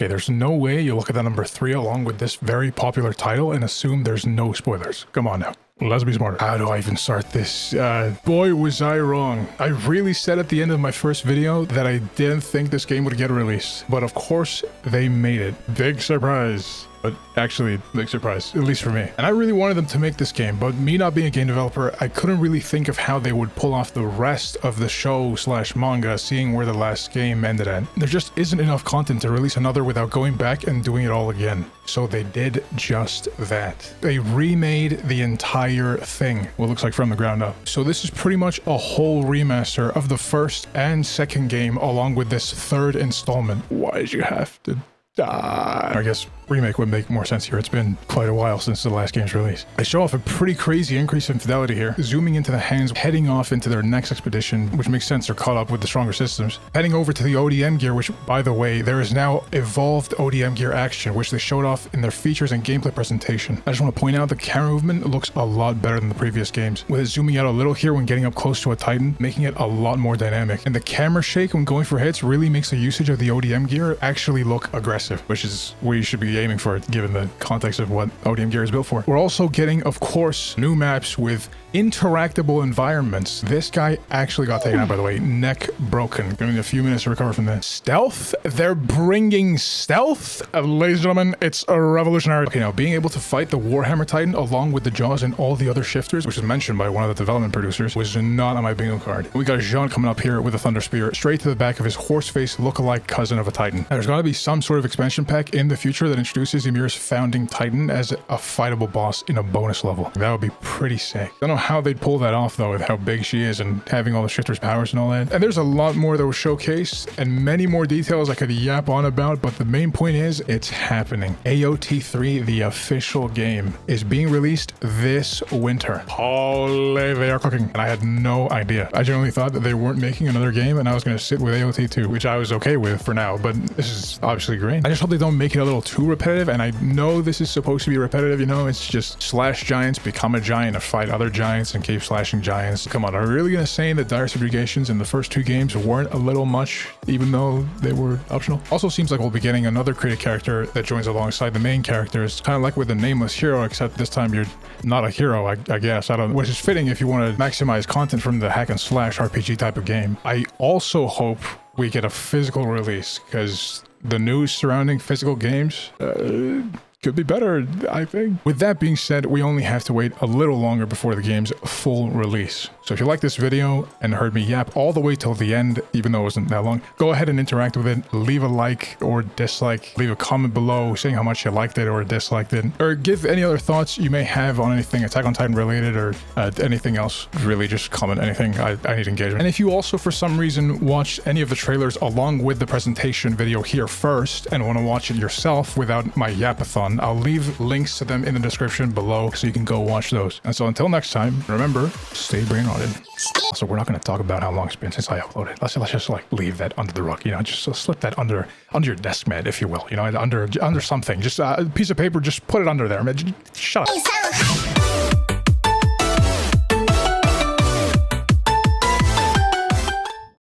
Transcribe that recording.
Okay, there's no way you look at that number 3 along with this very popular title and assume there's no spoilers. Come on now. Let's be smarter. How do I even start this? Boy, was I wrong. I really said at the end of my first video that I didn't think this game would get released. But of course, they made it. Big surprise. But actually, big surprise, at least for me. And I really wanted them to make this game, but me not being a game developer, I couldn't really think of how they would pull off the rest of the show slash manga, seeing where the last game ended at. There just isn't enough content to release another without going back and doing it all again. So they did just that. They remade the entire thing, what looks like from the ground up. So this is pretty much a whole remaster of the first and second game, along with this third installment. Why did you have to die? I guess remake would make more sense here. It's been quite a while since the last game's release. They show off a pretty crazy increase in fidelity here, zooming into the hands, heading off into their next expedition, which makes sense. They're caught up with the stronger systems. Heading over to the ODM gear, which, by the way, there is now evolved ODM gear action, which they showed off in their features and gameplay presentation. I just want to point out the camera movement looks a lot better than the previous games, with it zooming out a little here when getting up close to a Titan, making it a lot more dynamic. And the camera shake when going for hits really makes the usage of the ODM gear actually look aggressive, which is what you should be aiming for given the context of what ODM gear is built for. We're also getting, of course, new maps with interactable environments. This guy actually got taken out, by the way. Neck broken. Gonna need a few minutes to recover from this. Stealth? They're bringing stealth? Ladies and gentlemen, it's a revolutionary. Okay, now being able to fight the Warhammer Titan along with the Jaws and all the other shifters, which is mentioned by one of the development producers, was not on my bingo card. We got Jean coming up here with a Thunder Spear straight to the back of his horse-faced look-alike cousin of a Titan. Now, there's gotta be some sort of expansion pack in the future that introduces Ymir's founding Titan as a fightable boss in a bonus level. That would be pretty sick. I don't know how they'd pull that off though, with how big she is and having all the shifter's powers and all that. And there's a lot more that was showcased and many more details I could yap on about, but the main point is it's happening. AOT 3, the official game, is being released this winter. Holy, they are cooking. And I had no idea. I generally thought that they weren't making another game and I was going to sit with AOT 2, which I was okay with for now, but this is obviously great. I just hope they don't make it a little too repetitive, and I know this is supposed to be repetitive, you know, it's just slash giants, become a giant, or fight other giants and keep slashing giants. Come on, are we really gonna say that dire subjugations in the first 2 games weren't a little much, even though they were optional? Also seems like we'll be getting another created character that joins alongside the main characters, kind of like with the nameless hero, except this time you're not a hero, I guess. I don't, which is fitting if you want to maximize content from the hack and slash RPG type of game. I also hope we get a physical release, because the news surrounding physical games could be better, I think. With that being said, we only have to wait a little longer before the game's full release. So if you like this video and heard me yap all the way till the end, even though it wasn't that long, go ahead and interact with it. Leave a like or dislike. Leave a comment below saying how much you liked it or disliked it. Or give any other thoughts you may have on anything Attack on Titan related or anything else. Really, just comment anything. I need engagement. And if you also, for some reason, watched any of the trailers along with the presentation video here first and want to watch it yourself without my yapathon, I'll leave links to them in the description below so you can go watch those. And so until next time, remember, stay brain rotted. Also, we're not going to talk about how long it's been since I uploaded. Let's just like leave that under the rug, you know, just slip that under your desk mat, if you will, you know, under something, just a piece of paper, just put it under there, man. Shut up.